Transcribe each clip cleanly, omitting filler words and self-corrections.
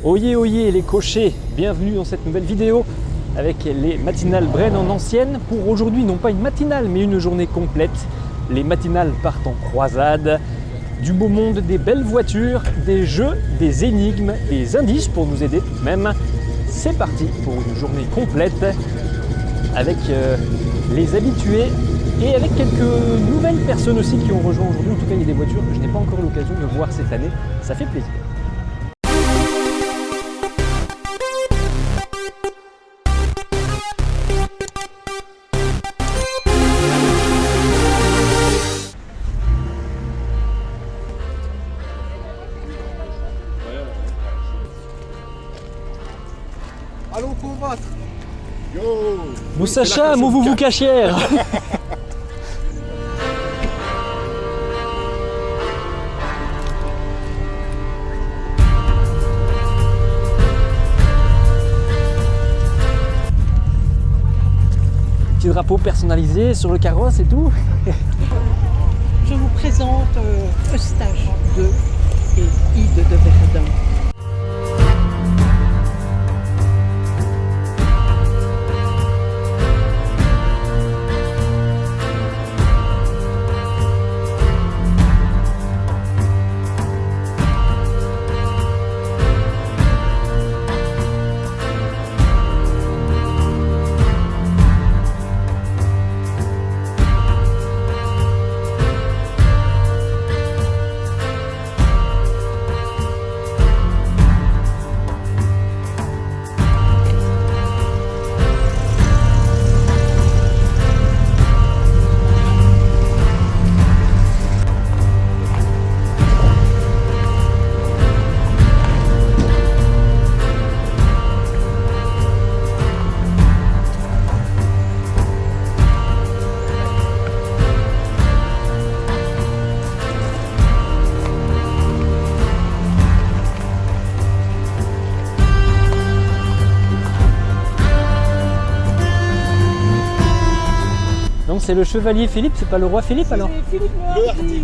Oyez, oyez les cochers, bienvenue dans cette nouvelle vidéo avec les matinales Bren en ancienne. Pour aujourd'hui, non pas une matinale, mais une journée complète. Les matinales partent en croisade. Du beau monde, des belles voitures, des jeux, des énigmes, des indices pour nous aider tout de même. C'est parti pour une journée complète avec les habitués et avec quelques nouvelles personnes aussi qui ont rejoint aujourd'hui. En tout cas, il y a des voitures que je n'ai pas encore eu l'occasion de voir cette année. Ça fait plaisir. Allons combattre. Yo. Moussacha, mouvez-vous cachère. Petit drapeau personnalisé sur le carrosse et tout. Je vous présente Eustache II et Ide de Verdun. Donc c'est le chevalier Philippe, c'est pas le roi Philippe alors? C'est Philippe Le Hardy.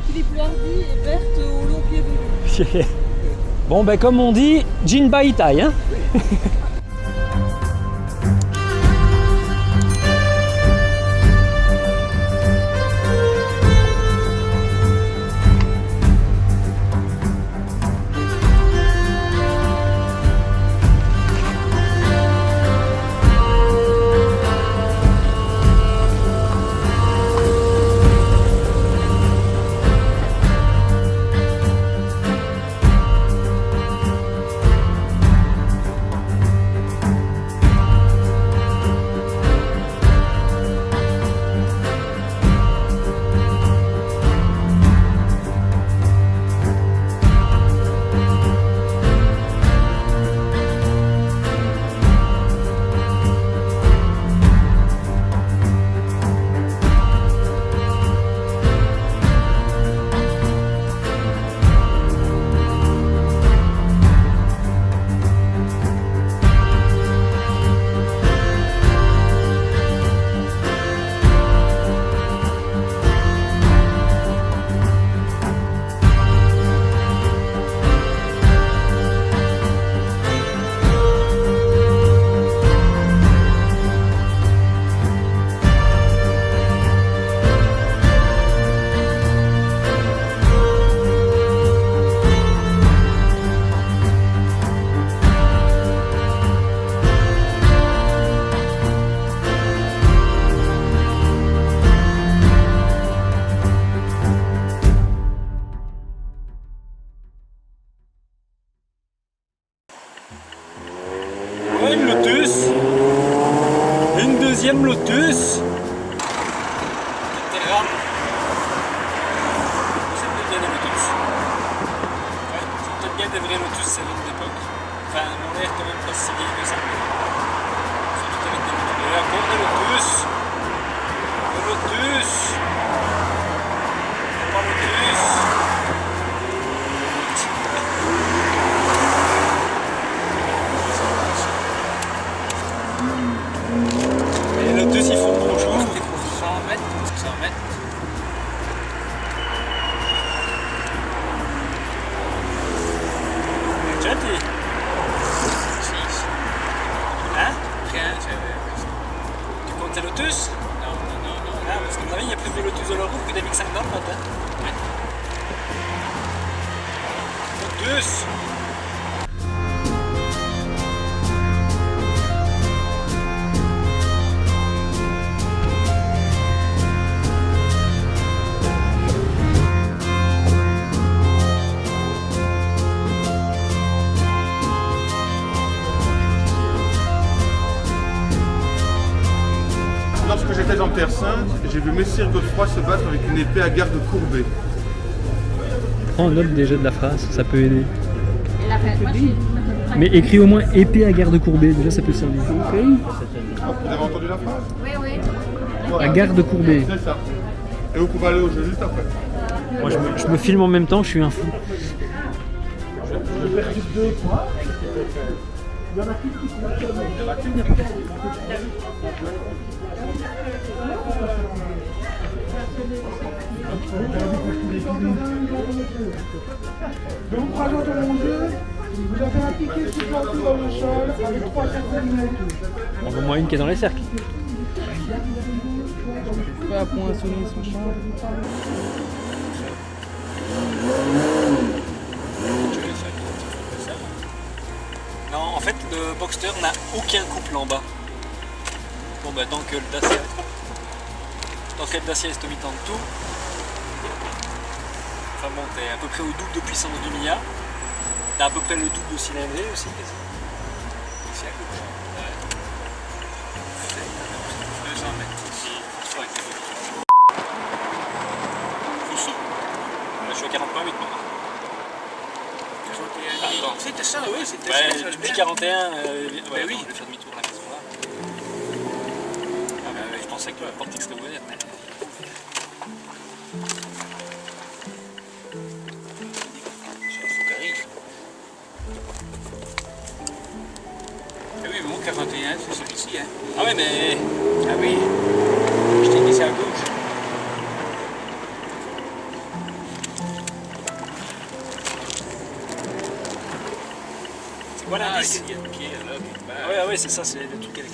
Philippe le Hardy et Berthe au long pied velu. Bon ben comme on dit, Jin Bai Tai hein. Une Lotus, une deuxième Lotus. C'est bien des Lotus. Ouais, c'est peut-être bien des vrais Lotus, c'est une d'époque. Enfin, on l'air quand même pas si vieille que ça. C'est tout avec des Lotus. Et encore des Lotus. Des Lotus. Pas Lotus. Les Lotus ils font bonjour, c'était pour 100 mètres, 100 mètres. Gentil. Hein? Tu comptes tes Lotus? Non. Ah, parce que mon avis, il y a plus de Lotus dans la route que des Mix 5 dans le matin. Lotus! Lorsque j'étais en Terre Sainte, j'ai vu Messire Godefroy se battre avec une épée à garde courbée. Prends note déjà de la phrase, ça peut aider. Moi, Mais écris au moins épée à garde courbée, déjà ça peut servir. Vous avez entendu la phrase? oui. À garde courbée. C'est ça. Et vous pouvez aller au jeu juste après. Moi je me filme en même temps, je suis un fou. Je perds juste 2 points. Il y en a Donc 3 jours de mon jeu, vous avez un ticket supplanté dans le sol avec 3 cercles lunettes. On voit moins une qui est dans les cercles. Pas à poinçonner son champ. Non, en fait, le Boxster n'a aucun couple en bas. Bon, bah, tant que le Dacia est au mi-temps de tout. Enfin bon, t'es à peu près au double de puissance du Mia. T'as à peu près le double de cylindrée aussi. Ici à gauche. Ouais. 200 mètres. Ici. Là, je suis à 40,8 maintenant. C'était ça, oui, c'était Ouais, ça. du 41, ouais, oui. je vais faire demi-tour à la maison là. Ah bah ouais, je pensais que la portique serait ouverte. Mais... Ah oui, mon 41, c'est celui-ci. Hein. Ah ouais, mais... Ah oui, je t'ai dit ça à gauche. C'est quoi l'indice? Il y a le pied là, puis bah, Ah ouais, c'est ça, c'est le truc avec les pieds.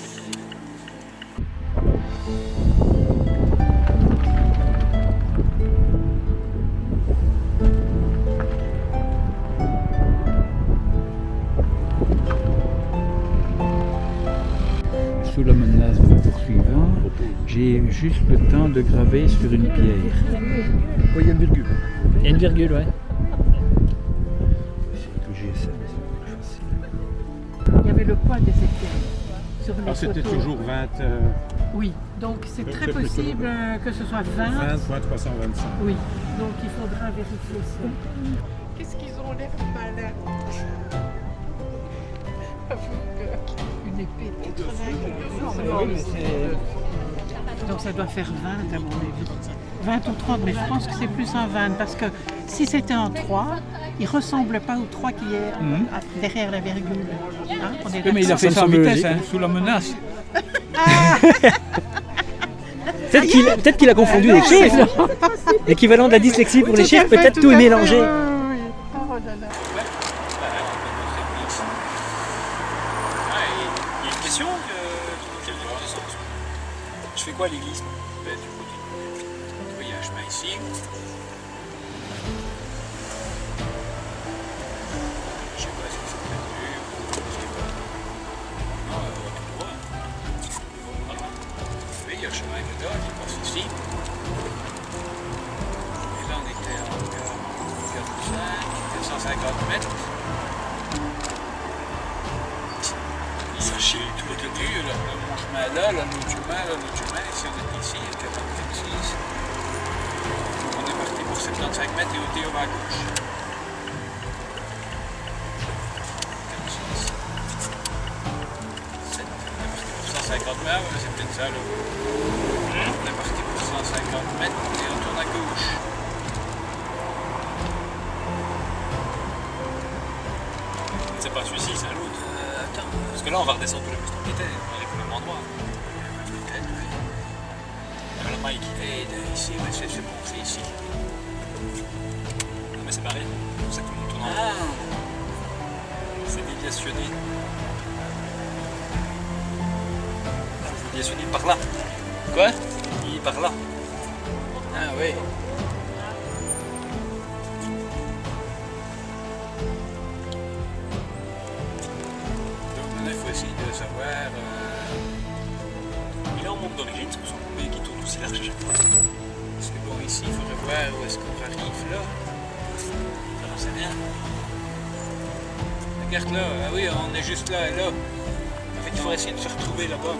Sous la menace de poursuivant, j'ai juste le temps de graver sur une pierre. Oui, il y a une virgule. Il y a une virgule, ouais. C'est que j'ai ça, mais c'est plus facile. Il y avait le poids des étiquettes sur les C'était photos. toujours 20, Oui, donc c'est très très possible que ce soit 20. 325. Oui, donc il faudra vérifier ça. Qu'est-ce qu'ils ont l'air malins. Une épée de 80. Donc ça doit faire 20 à mon avis. 20 ou 30, mais je pense que c'est plus un 20 parce que si c'était un 3, il ne ressemble pas au 3 qui est derrière la virgule. Hein, on est Oui, mais il a d'accord. fait sans vitesse, hein, sous la menace. Peut-être qu'il a confondu les chiffres. L'équivalent de la dyslexie pour les chiffres, peut-être tout est mélangé. Oh là là. Il y a une question je fais quoi à l'église? ben, tu continues. Il y a un chemin ici. Je sais pas si c'est prévu ou je sais pas. Non, tout droit. Voilà. Oui, il y a le chemin de là qui passe ici. Et là, on était en 150 mètres. Ça chie tout le début, là, mon chemin là, l'autre chemin, ici on est ici, il y a 46. On est parti pour 75 mètres et au Théo à gauche. 46. 7. On est parti pour 150 mètres, c'est peut-être ça là. On est parti pour 150 mètres et on tourne à gauche. C'est pas celui-ci, c'est l'autre. Attends. Parce que là, on va redescendre tous les plus qui était. On arrive au même endroit. Peut-être, oui. Il y avait le Mike. Et ici, ouais, c'est bon, c'est ici. Non, mais c'est pareil. C'est pour ça que tout le monde tourne en rond. Ah. C'est déviationné. C'est déviationné par là. Quoi? Il est par là. Ah oui. Donc maintenant il faut essayer de savoir. Il est en monde d'origine, c'est pour ça qu'on qui tourne aussi large. Parce que bon ici il faudrait voir où est-ce qu'on arrive là. Ça j'en sais rien. Regarde là, ah oui on est juste là et là. En fait il faudrait essayer de se retrouver là-bas.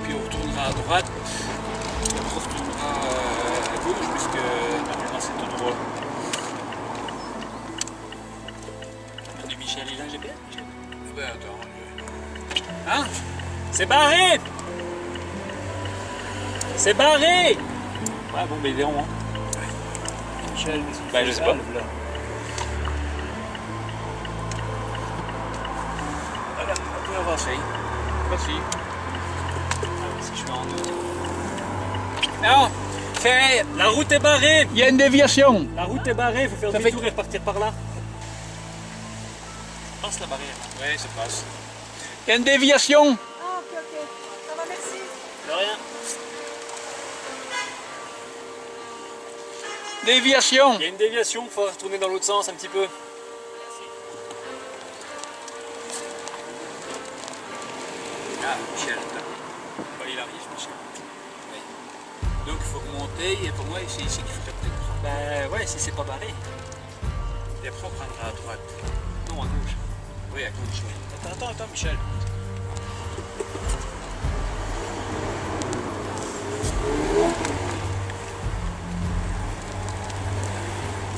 Puis on retournera à droite, et on retournera à gauche, puisque normalement c'est tout droit. Manu Michel, il a un GPS? Ben attends. Hein? C'est barré! C'est barré! Ouais, bon, mais verrons. Hein. Michel, ben, je sais pas. Voilà, on peut avancer. Voici. Si je fais en deux. Non! C'est... La route est barrée! Il y a une déviation. La route est barrée, il faut faire demi-tour et repartir par là. Passe la barrière. Oui, ça passe. Il y a une déviation. Ah, ok, ok. Ça va, merci. De rien. Déviation. Il y a une déviation, il faut retourner dans l'autre sens un petit peu. Ah, Michel, il arrive, Michel. Oui. Donc il faut remonter, et pour moi, c'est ici qu'il faudrait peut-être prendre. Ben ouais, si c'est pas barré. Et après, on prendra à droite. Non, à gauche. Oui, à gauche, oui. Attends, Michel.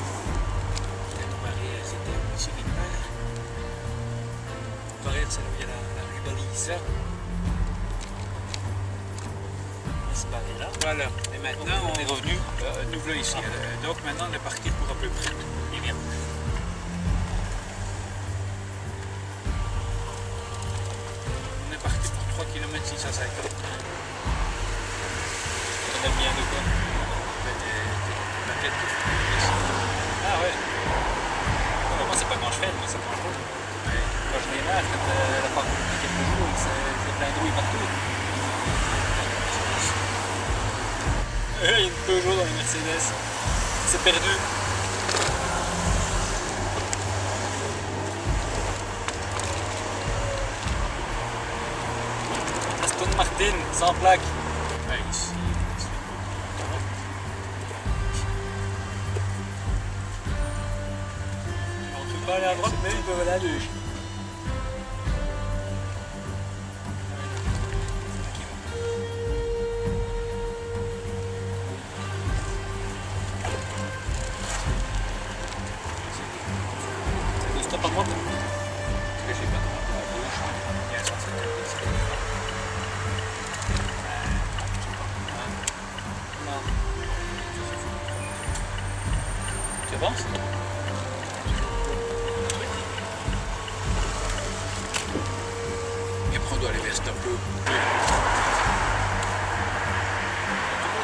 La barrière, c'était ici quelque part. La barrière, c'est là où il y a la rue balise. C'est barré là. Voilà. Et maintenant, On est revenu. nous voilà ici. Donc maintenant, on est parti pour à peu près. Et bien. On est parti pour 3 km 650. On aime bien de quoi? La tête qui fait. Ah ouais. Moi, c'est pas quand je fais, mais c'est quand je roule. Ouais. Quand je démarre, quand la part depuis quelques jours, c'est plein de rouille partout. Il y a une Peugeot dans les Mercedes. C'est perdu. Aston Martin, sans plaque. Ouais, ici. On ne peut pas aller à droite, mais ils peuvent aller à gauche. C'est de stop à droite. Parce que j'ai pas droit à gauche. Il y a 150 ici. Non. Tu avances? Et après, on doit aller vers Stop-Peu.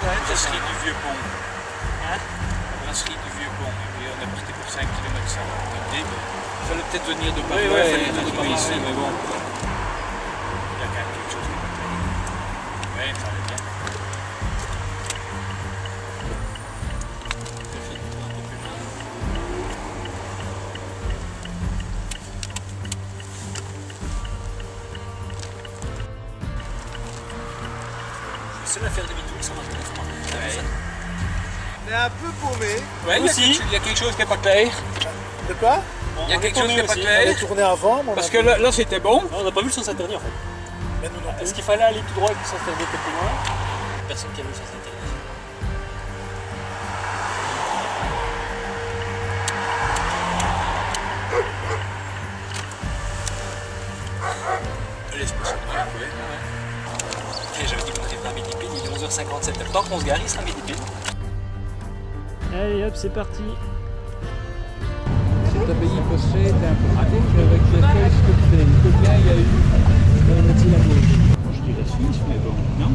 Brasserie du Vieux Pont. Hein? Brasserie du Vieux Pont. Et puis on est parti pour 5 km ça. Il fallait peut-être venir de par Oui, là. ouais, Il fallait il venir fallait ici, pas mais bon. Il y a quand même quelque chose qui va pas. Oui, ça allait bien. Je suis seul à faire demi-tour sans marquer les points. Ouais. On est un peu paumé. Ouais, il y a quelque chose qui n'est pas clair. De quoi? Il y a quelque chose qui n'est pas On est clair. tourné avant, mais on Parce a- que là c'était bon. Non, on n'a pas vu le sens interdit en fait. Mais nous non plus. Est-ce qu'il fallait aller tout droit avec le sens interdit un peu plus loin? Personne qui a vu le sens interdit. Laisse-moi ça de ouais. Et j'avais dit qu'on arriverait à midi pile, il est 11h57. Le temps qu'on se gare, il sera midi pile. Allez hop, c'est parti. Cet abbaye possède un portique avec des feuilles sculptées. Combien il y a eu dans le métier à gauche? Je dirais 6, mais bon, non?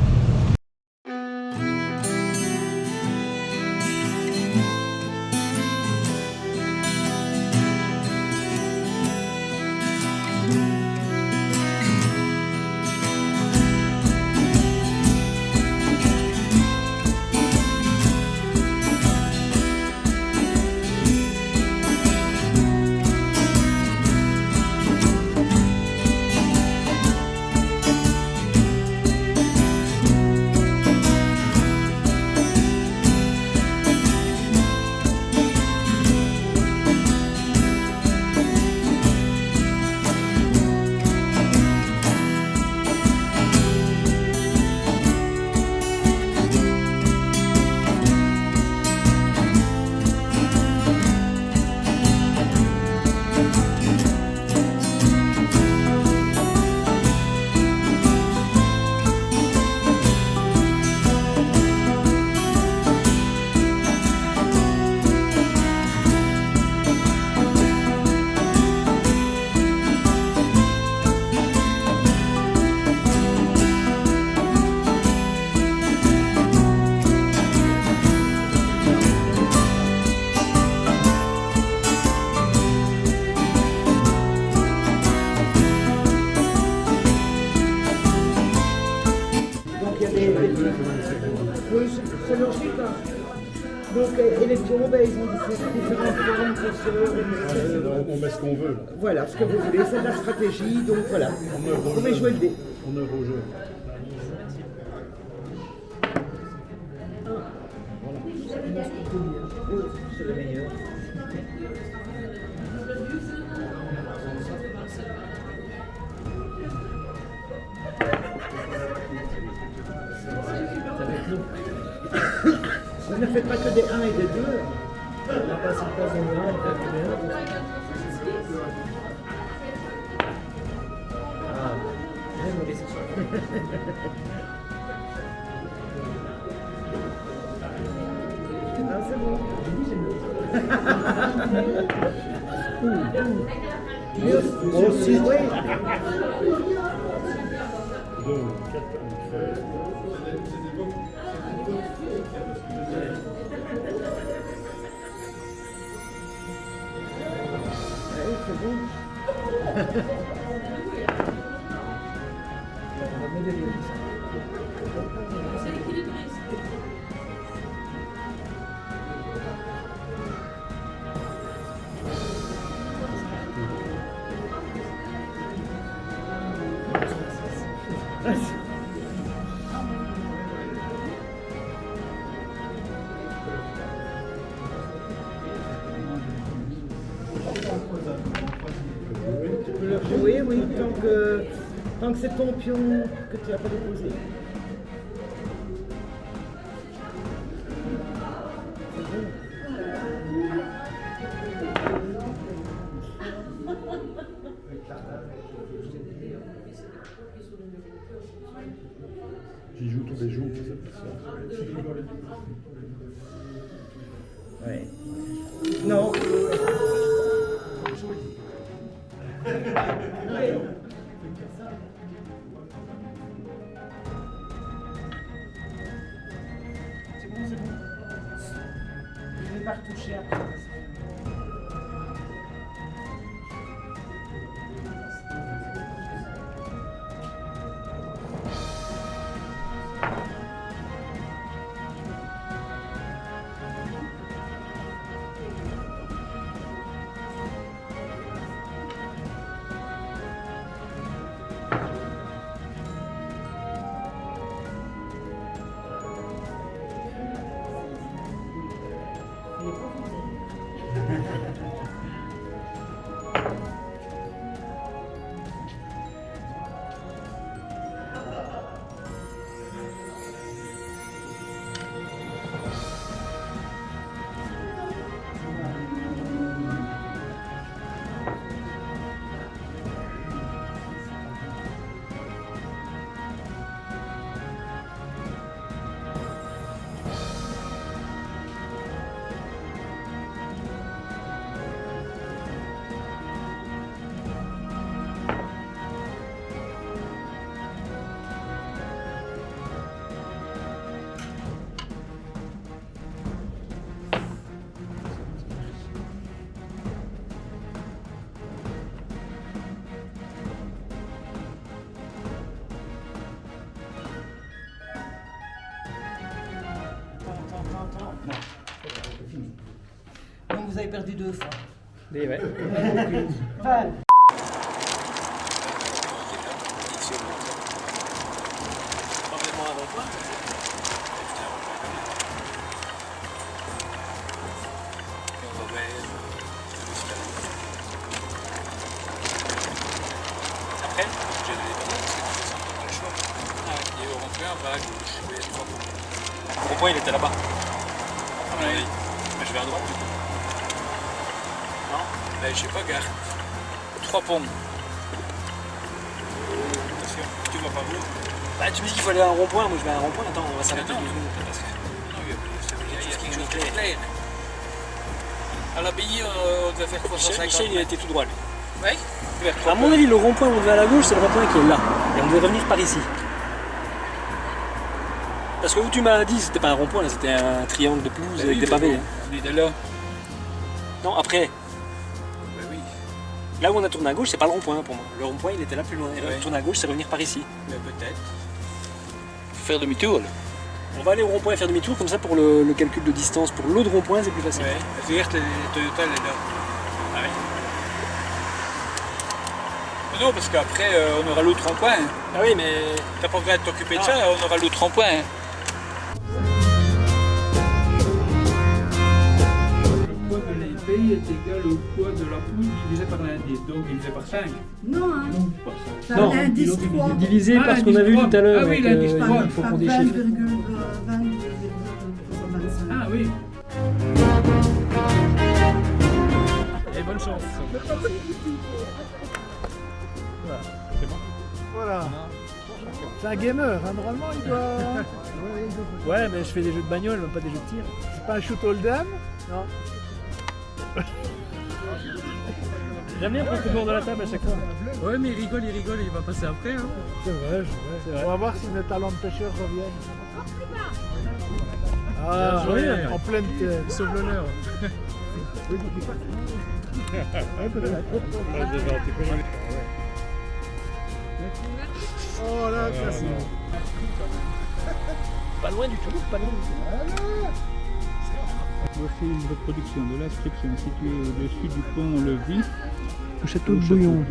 Oui, c'est logique. Hein. Donc, et les tombes, ils ont différentes formes pour se... On met ce qu'on veut. Là. Voilà, ce que vous voulez, c'est de la stratégie, donc voilà. Vous pouvez jouer le dé. On œuvre au jeu. C'est le meilleur. Vous ne faites pas que des 1 et des 2. On n'a pas cette place dans le 1, on fait que des 1. Ah, j'aime le risque. Ah, c'est bon. Moi aussi. Oui. 2, 4, Oui, c'est bon. C'est équilibriste. Tu peux le jouer, oui, tant que c'est ton pion que tu n'as pas déposé. J'y joue tous les jours, ça fait ça. Ouais. Non. C'est bon, c'est bon. Je ne vais pas retoucher après. Donc vous avez perdu 2 fois. Et ouais. Val. Après, j'ai donné pas mal parce que tu fais le choix. Il est au rond-point, on va à gauche. Oui, il y a 3 points. Le rond-point, il était là-bas. Ah, oui. Mais je vais à droite du coup. Non, mais je sais pas, gare. 3 ponts. Attention, tu vas pas où? Bah, tu me dis qu'il faut aller à un rond-point, moi je vais à un rond-point, attends, on va s'arrêter. Non, parce que non, il y a quelque chose de clair. À l'abbaye, on devait faire 350. Michel, il a été tout droit lui. Oui. À mon avis, le rond-point où on devait à la gauche, c'est le rond-point qui est là. Et on devait revenir par ici. Parce que où tu m'as dit, c'était pas un rond-point, là, c'était un triangle de pelouse avec des pavés. Hein. On est de là. Non, après, Ben oui, là où on a tourné à gauche, c'est pas le rond-point pour moi. Le rond-point, il était là plus loin. Et Ouais. tourner à gauche, c'est revenir par ici. mais peut-être. faire demi-tour. On va aller au rond-point et faire demi-tour, comme ça pour le calcul de distance, pour l'autre rond-point c'est plus facile. Ouais. Regarde les Toyota, elle est là. Ah ouais. Mais non, parce qu'après, on aura l'autre rond-point. Hein. Ah oui, mais... T'as pas besoin de t'occuper de ça, on aura l'autre rond-point. Hein. Le poids de l'épée est égal au poids de la poule divisé par l'indice, donc divisé par 5. Non, hein. Par 5. C'est l'indice 3. Divisé par ce qu'on a vu tout à l'heure. Ah oui, avec, l'indice il 3. faut qu'on déchiffre. 20,25. Ah oui. Et bonne chance. Voilà. C'est un gamer, hein. Normalement il doit... Ouais, mais je fais des jeux de bagnole, pas des jeux de tir. C'est pas un shoot hold'em? Non. J'aime bien prendre le bord de la table à chaque fois. Ouais, mais il rigole, il va passer après. Hein. C'est vrai. On va voir si mes talents de pêcheur reviennent. Ah, Bien joué. en pleine tête. Sauve l'honneur. Oh là, classe. Pas loin du tout, pas loin du tout. Voici une reproduction de l'inscription située au-dessus du pont-levis. Au château de Bouillon.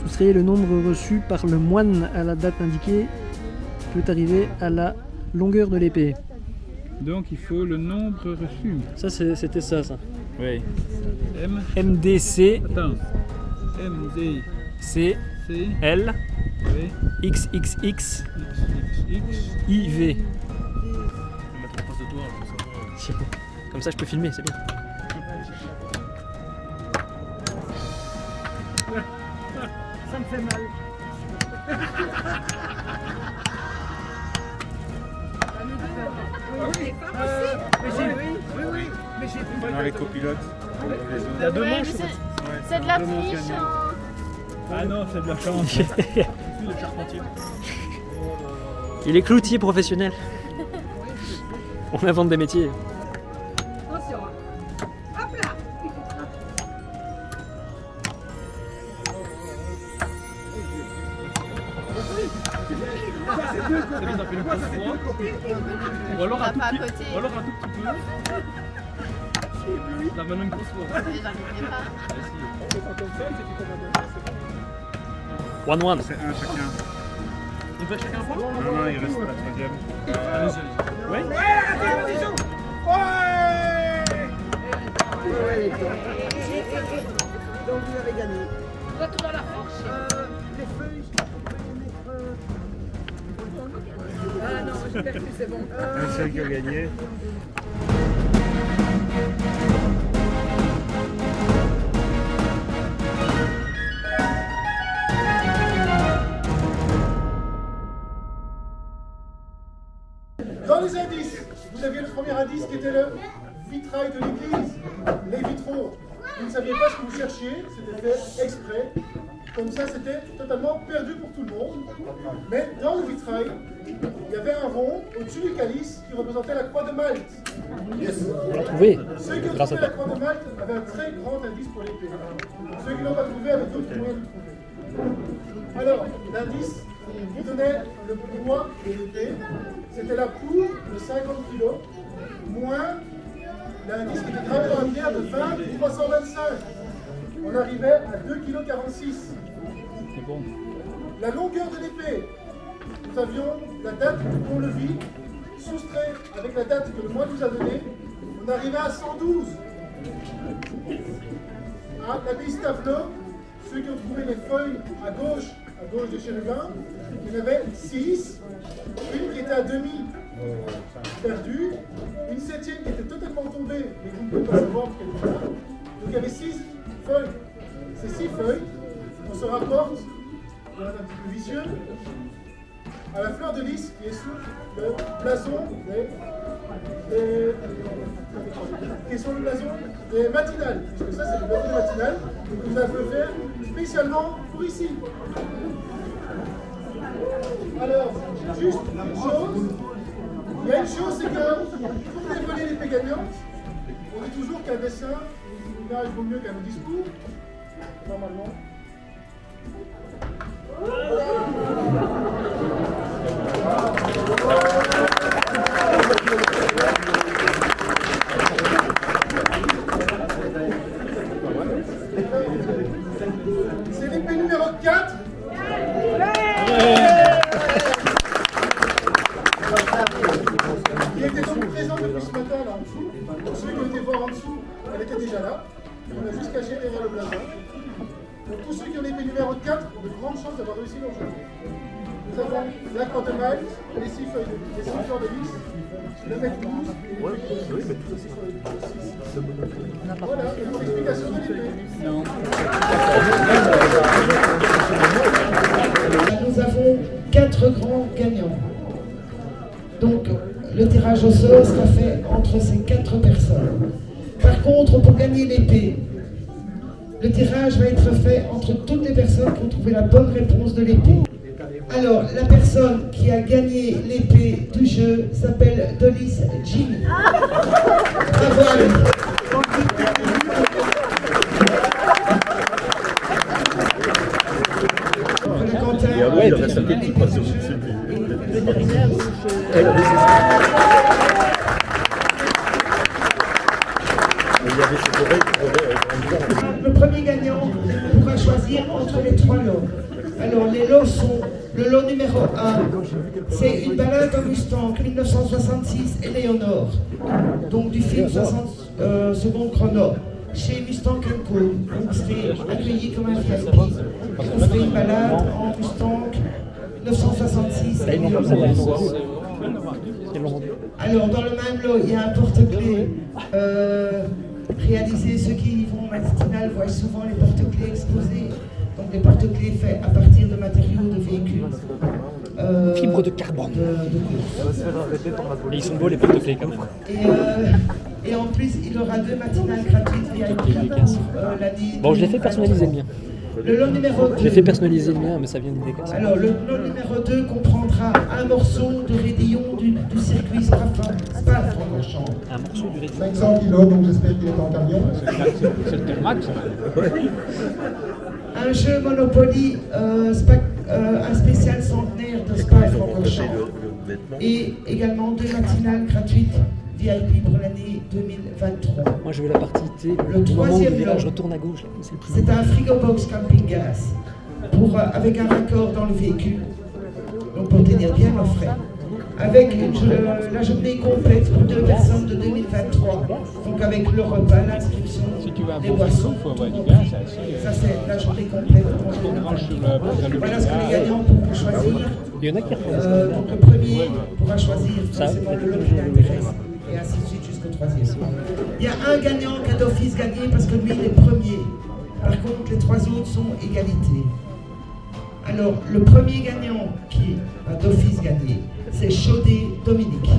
Soustrayez le nombre reçu par le moine à la date indiquée peut arriver à la longueur de l'épée. Donc il faut le nombre reçu. Ça, c'était ça. Oui. M. MDC, Attends. MD. C, C. L, Oui. XXX, XXX. IV. Comme ça, je peux filmer, c'est bien. Ça me fait mal. Oui. Mais j'ai Dans les copilotes. Il y a deux manches. C'est de la triche. Hein. Ah non, c'est de la chance. Il est cloutier professionnel. On invente des métiers. Attention. Hop là. Ou alors un tout Pas à petit côté. Ou alors un tout petit peu. La maintenant une grosse fois. J'arrivais pas. 1-1. C'est un chacun. On fait chacun un point. Non, il reste la troisième. Allez-y. Ouais. Donc vous avez gagné. Retour dans la fourche. Les feuilles, je peux Ah non, je perds plus, c'est bon. Un seul qui a gagné. Dans les indices, vous aviez le premier indice qui était le vitrail de l'église, les vitraux. Vous ne saviez pas ce que vous cherchiez, c'était fait exprès. Comme ça, c'était totalement perdu pour tout le monde. Mais dans le vitrail, il y avait un rond au-dessus du calice qui représentait la croix de Malte. On l'a trouvé. Ceux qui ont Grâce à trouvé la toi. croix de Malte avaient un très grand indice pour l'épée. Ceux qui ne l'ont pas trouvé avaient d'autres moyens de le trouver. Alors, l'indice qui donnait le poids de l'épée, c'était la poule de 50 kg, moins l'indice qui était gravé dans la pierre de 20 et 325. On arrivait à 2,46 kg. C'est bon. La longueur de l'épée, nous avions la date du pont-levis, soustrait avec la date que le mois nous a donnée, on arrivait à 112. À l'abbaye Stavelot, ceux qui ont trouvé les feuilles à gauche des chérubins, il y en avait 6, une qui était à demi perdue, une septième qui était totalement tombée, mais vous ne pouvez pas savoir parce qu'elle était là. Donc il y avait 6 feuilles. Ces 6 feuilles, on se rapporte, on est un petit peu vicieux, à la fleur de lys qui est sous le blason qui est sur le blason des matinales, puisque ça c'est le blason des matinales que nous avons fait spécialement pour ici. Alors, juste une chose, il y a une chose, c'est que pour dévoiler l'épée gagnante, on dit toujours qu'un dessin ou une image vaut mieux qu'un discours, normalement. C'est l'épée numéro 4. Il était donc présent depuis ce matin là en dessous. Pour ceux qui ont été voir en dessous, elle était déjà là. On a juste caché derrière le blason. Donc tous ceux qui ont l'épée numéro 4 ont de grandes chances d'avoir réussi leur jeu. Nous avons l'accord de Malte, les 6 fleurs de lys, le mec 12 et les voilà, pour l'explication de l'épée. Nous avons 4 grands gagnants. Donc le tirage au sort sera fait entre ces 4 personnes. Par contre, pour gagner l'épée, le tirage va être fait entre toutes les personnes qui ont trouvé la bonne réponse de l'épée. Alors, la personne qui a gagné l'épée du jeu s'appelle Dolis Jimmy. Bravo à lui. Voilà, Quentin. Ouais, il reste l'épée du jeu. Le premier gagnant pourra choisir entre les 3 lots. Alors les lots sont le lot numéro 1, c'est une balade en Mustang 1966 Éléonore, donc du film 60 secondes chrono, chez Mustang & Co. Donc c'est accueilli comme un VIP. On fait une balade en Mustang 1966 Éléonore. Alors dans le même lot, il y a un porte-clés réalisé. Ceux qui vont au matinal voient souvent les porte-clés exposés. Donc les porte-clés faits à partir de matériaux de véhicules. Fibre de carbone. Et ils sont beaux les porte-clés quand même. Et en plus, il aura 2 matinales gratuites VIP pour l'année. Bon, je l'ai fait personnaliser le mien. Le lot numéro 2. J'ai fait personnaliser le mien, mais ça vient du décasse. Alors, le lot numéro 2 comprendra un morceau de raidillon du circuit Spa-Francorchamps. Un morceau du raidillon. 500 kilos, donc j'espère qu'il est en camion. C'est le Termax. Un jeu Monopoly, un spécial centenaire de Spa-Francorchamps. Et également 2 matinales gratuites VIP pour l'année 2023. Moi je veux la partie T. Le troisième lot, je retourne à gauche. c'est un frigo box camping gas avec un raccord dans le véhicule. Donc pour tenir bien nos frais. Avec la journée complète pour 2 personnes de 2023. Donc avec le repas, l'inscription, les boissons. Ça c'est la journée complète. Voilà ce que les gagnants pourront choisir. Il y en a qui Donc le premier pourra choisir forcément le lot qui l'intéresse. Et ainsi de suite jusqu'au 3e. Il y a un gagnant qui a d'office gagné parce que lui il est premier. Par contre, les 3 autres sont égalité. Alors, le premier gagnant qui a d'office gagné, c'est Chaudet Dominique.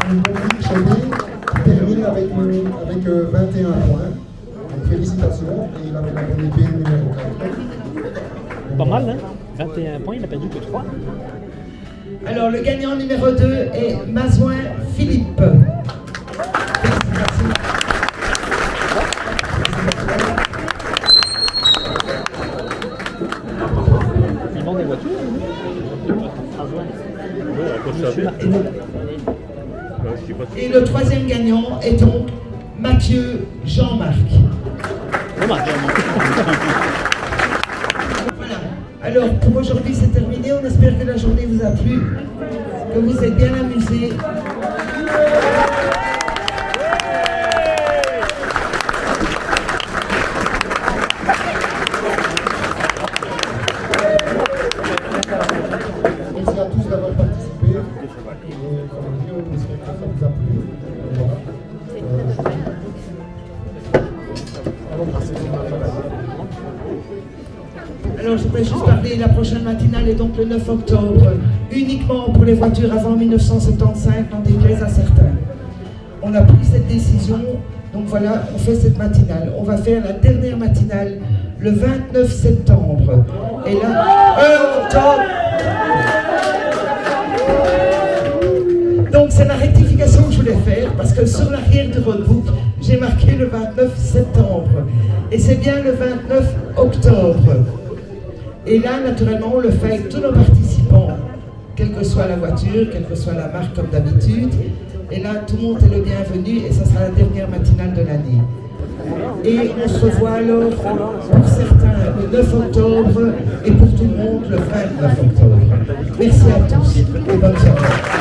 Dominique Chaudet termine avec 21 points. Donc félicitations. Et il avait la bonne épée numéro 4. Pas mal, hein 21 points, il n'a perdu que 3. Alors, le gagnant numéro 2 est Mazouin Philippe. Félicitations. Il vend des voitures. Et le 3e gagnant est donc Mathieu Jean-Marc. Dommage. Voilà. Alors pour aujourd'hui c'est terminé. On espère que la journée vous a plu, que vous êtes bien amusés. Merci à tous d'avoir participé. Et comme on dit, on espère que ça vous a plu. Voilà. Alors je voudrais juste parler, la prochaine matinale est donc le 9 octobre, uniquement pour les voitures avant 1975, n'en déplaise à certains. On a pris cette décision, donc voilà, on fait cette matinale. On va faire la dernière matinale le 29 septembre. Et là, octobre. Donc c'est la rectification que je voulais faire, parce que sur l'arrière du roadbook, j'ai marqué le 29 septembre. Et c'est bien le 29 octobre. Et là, naturellement, on le fait avec tous nos participants, quelle que soit la voiture, quelle que soit la marque comme d'habitude. Et là, tout le monde est le bienvenu et ça sera la dernière matinale de l'année. Et on se revoit alors, pour certains, le 9 octobre et pour tout le monde, le 29 octobre. Merci à tous et bonne soirée.